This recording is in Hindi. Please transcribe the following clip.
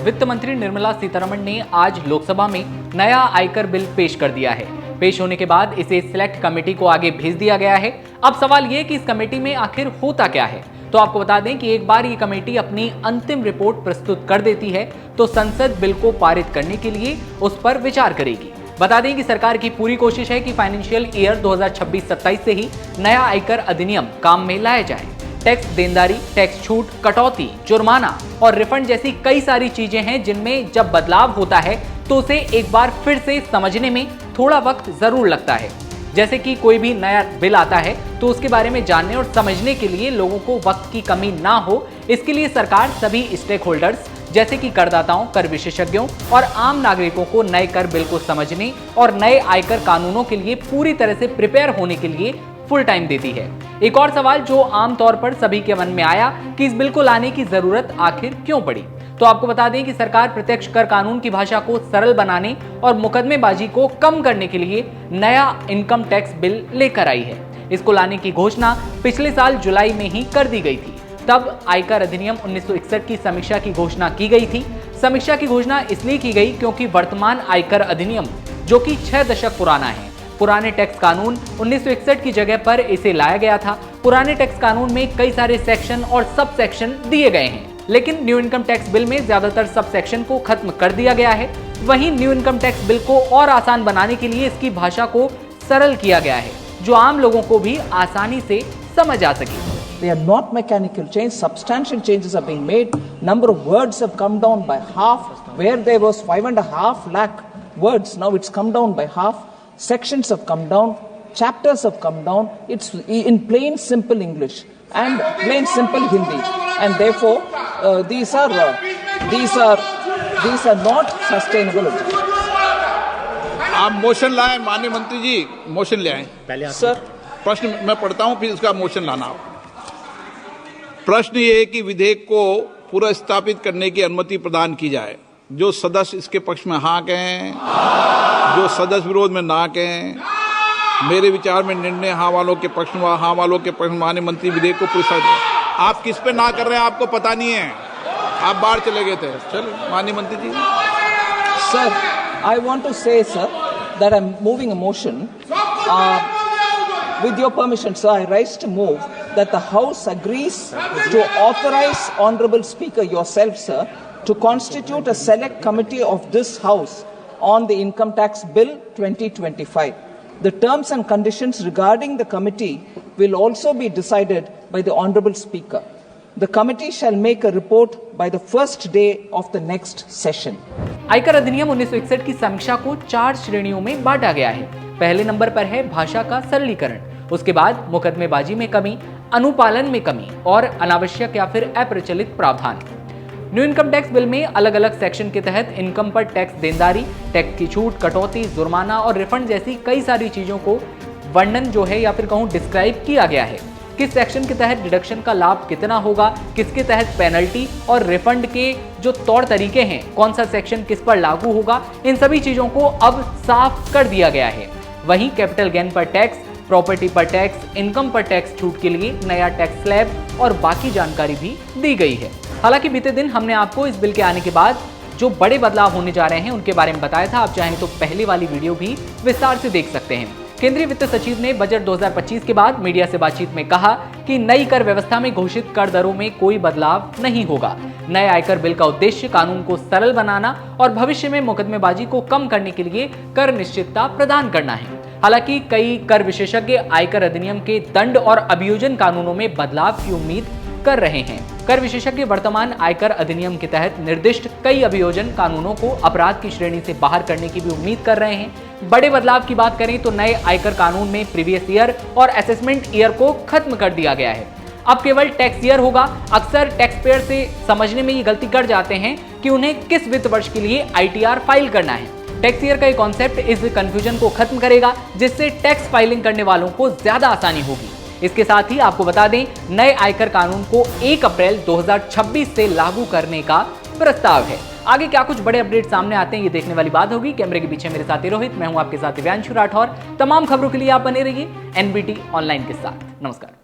वित्त मंत्री निर्मला सीतारमण ने आज लोकसभा में नया आयकर बिल पेश कर दिया है। पेश होने के बाद इसे सिलेक्ट कमेटी को आगे भेज दिया गया है। अब सवाल ये कि इस कमेटी में आखिर होता क्या है। तो आपको बता दें कि एक बार ये कमेटी अपनी अंतिम रिपोर्ट प्रस्तुत कर देती है तो संसद बिल को पारित करने के लिए उस पर विचार करेगी। बता दें कि सरकार की पूरी कोशिश है कि फाइनेंशियल ईयर 2026-27 से ही नया आयकर अधिनियम काम में लाया जाए। टैक्स देनदारी, टैक्स छूट, कटौती, जुर्माना और रिफंड जैसी कई सारी चीजें हैं जिनमें जब बदलाव होता है तो उसे एक बार फिर से समझने में थोड़ा वक्त जरूर लगता है। जैसे कि कोई भी नया बिल आता है तो उसके बारे में जानने और समझने के लिए लोगों को वक्त की कमी ना हो, इसके लिए सरकार सभी स्टेक होल्डर्स जैसे कि करदाताओं, कर विशेषज्ञों और आम नागरिकों को नए कर बिल को समझने और नए आयकर कानूनों के लिए पूरी तरह से प्रिपेयर होने के लिए फुल टाइम देती है। एक और सवाल जो आमतौर पर सभी के मन में आया कि इस बिल को लाने की जरूरत आखिर क्यों पड़ी, तो आपको बता दें कि सरकार प्रत्यक्ष कर कानून की भाषा को सरल बनाने और मुकदमेबाजी को कम करने के लिए नया इनकम टैक्स बिल लेकर आई है। इसको लाने की घोषणा पिछले साल जुलाई में ही कर दी गई थी। तब आयकर अधिनियम 1961 की समीक्षा की घोषणा की गई थी। समीक्षा की घोषणा इसलिए की गई क्योंकि वर्तमान आयकर अधिनियम जो कि 6 दशक पुराना है, पुराने टैक्स कानून 1961 की जगह पर इसे लाया गया था। पुराने टैक्स कानून में कई सारे सेक्शन और सब सेक्शन दिए गए हैं, लेकिन न्यू इनकम टैक्स बिल में ज्यादातर सब सेक्शन को खत्म कर दिया गया है। वहीं न्यू इनकम टैक्स बिल को और आसान बनाने के लिए इसकी भाषा को सरल किया गया है जो आम लोगों को भी आसानी से समझ आ सके। They are not mechanical change. Substantial changes are being made. Number of words have come down by half. Where there was 5.5 lakh words, now it's come down by half. Sections have come down. Chapters have come down. It's in plain, simple English and plain, simple Hindi. And therefore, these are not sustainable objectives. आप मोशन लाएं, माननीय मंत्री जी, मोशन ले आएं। पहले सर प्रश्न मैं पढ़ता हूं, फिर इसका मोशन लाना आप। प्रश्न ये है कि विधेयक को पुनर्स्थापित करने की अनुमति प्रदान की जाए। जो सदस्य इसके पक्ष में हाँ कहें, जो सदस्य विरोध में ना कहें। मेरे विचार में निर्णय हाँ वालों के पक्ष में, हाँ वालों के पक्ष में माननीय मंत्री विधेयक को पुनर्स्थापित। आप किस पे ना कर रहे हैं आपको पता नहीं है, आप बाहर चले गए थे। चलो माननीय मंत्री जी। Sir, I want to say, sir, that I'm moving a motion. With your permission, sir, I rise to move that the House agrees to authorize Honorable Speaker yourself, sir, to constitute a select committee of this House on the Income Tax Bill 2025. The terms and conditions regarding the committee will also be decided by the Honorable Speaker. The committee shall make a report by the first day of the next session. आयकर अधिनियम 1961 की समीक्षा को 4 श्रेणियों में बांटा गया है। पहले नंबर पर है भाषा का सरलीकरण, उसके बाद मुकदमेबाजी में कमी, अनुपालन में कमी और अनावश्यक या फिर अप्रचलित प्रावधान। न्यू इनकम टैक्स बिल में अलग अलग सेक्शन के तहत इनकम पर टैक्स देनदारी, टैक्स की छूट, कटौती, जुर्माना और रिफंड जैसी कई सारी चीजों को वर्णन जो है या फिर कहूं डिस्क्राइब किया गया है। किस सेक्शन के तहत डिडक्शन का लाभ कितना होगा, किसके तहत पेनल्टी और रिफंड के जो तौर तरीके हैं, कौन सा सेक्शन किस पर लागू होगा, इन सभी चीजों को अब साफ कर दिया गया है। वहीं कैपिटल गेन पर टैक्स, प्रॉपर्टी पर टैक्स, इनकम पर टैक्स छूट के लिए नया टैक्स स्लैब और बाकी जानकारी भी दी गई है। हालांकि बीते दिन हमने आपको इस बिल के आने के बाद जो बड़े बदलाव होने जा रहे हैं उनके बारे में बताया था। आप चाहें तो पहले वाली वीडियो भी विस्तार से देख सकते हैं। केंद्रीय वित्त सचिव ने बजट 2025 के बाद मीडिया से बातचीत में कहा कि नई कर व्यवस्था में घोषित कर दरों में कोई बदलाव नहीं होगा। नए आयकर बिल का उद्देश्य कानून को सरल बनाना और भविष्य में मुकदमेबाजी को कम करने के लिए कर निश्चितता प्रदान करना है। हालांकि कई कर विशेषज्ञ आयकर अधिनियम के दंड और अभियोजन कानूनों में बदलाव की उम्मीद कर रहे हैं। कर विशेषज्ञ वर्तमान आयकर अधिनियम के तहत निर्दिष्ट कई अभियोजन कानूनों को अपराध की श्रेणी से बाहर करने की भी उम्मीद कर रहे हैं। बड़े बदलाव की बात करें तो नए आयकर कानून में प्रीवियस ईयर और असेसमेंट ईयर को खत्म कर दिया गया है। अब केवल टैक्स ईयर होगा। अक्सर टैक्स पेयर से समझने में ये गलती कर जाते हैं कि उन्हें किस वित्त वर्ष के लिए ITR फाइल करना है। टैक्स ईयर का ये कॉन्सेप्ट इस कंफ्यूजन को खत्म करेगा, जिससे टैक्स फाइलिंग करने वालों को ज्यादा आसानी होगी। इसके साथ ही आपको बता दें, नए आयकर कानून को 1 अप्रैल 2026 से लागू करने का प्रस्ताव है। आगे क्या कुछ बड़े अपडेट सामने आते हैं ये देखने वाली बात होगी। कैमरे के पीछे मेरे साथी रोहित, मैं हूं आपके साथ दिव्यांशु राठौर। तमाम खबरों के लिए आप बने रहिए NBT ऑनलाइन के साथ। नमस्कार।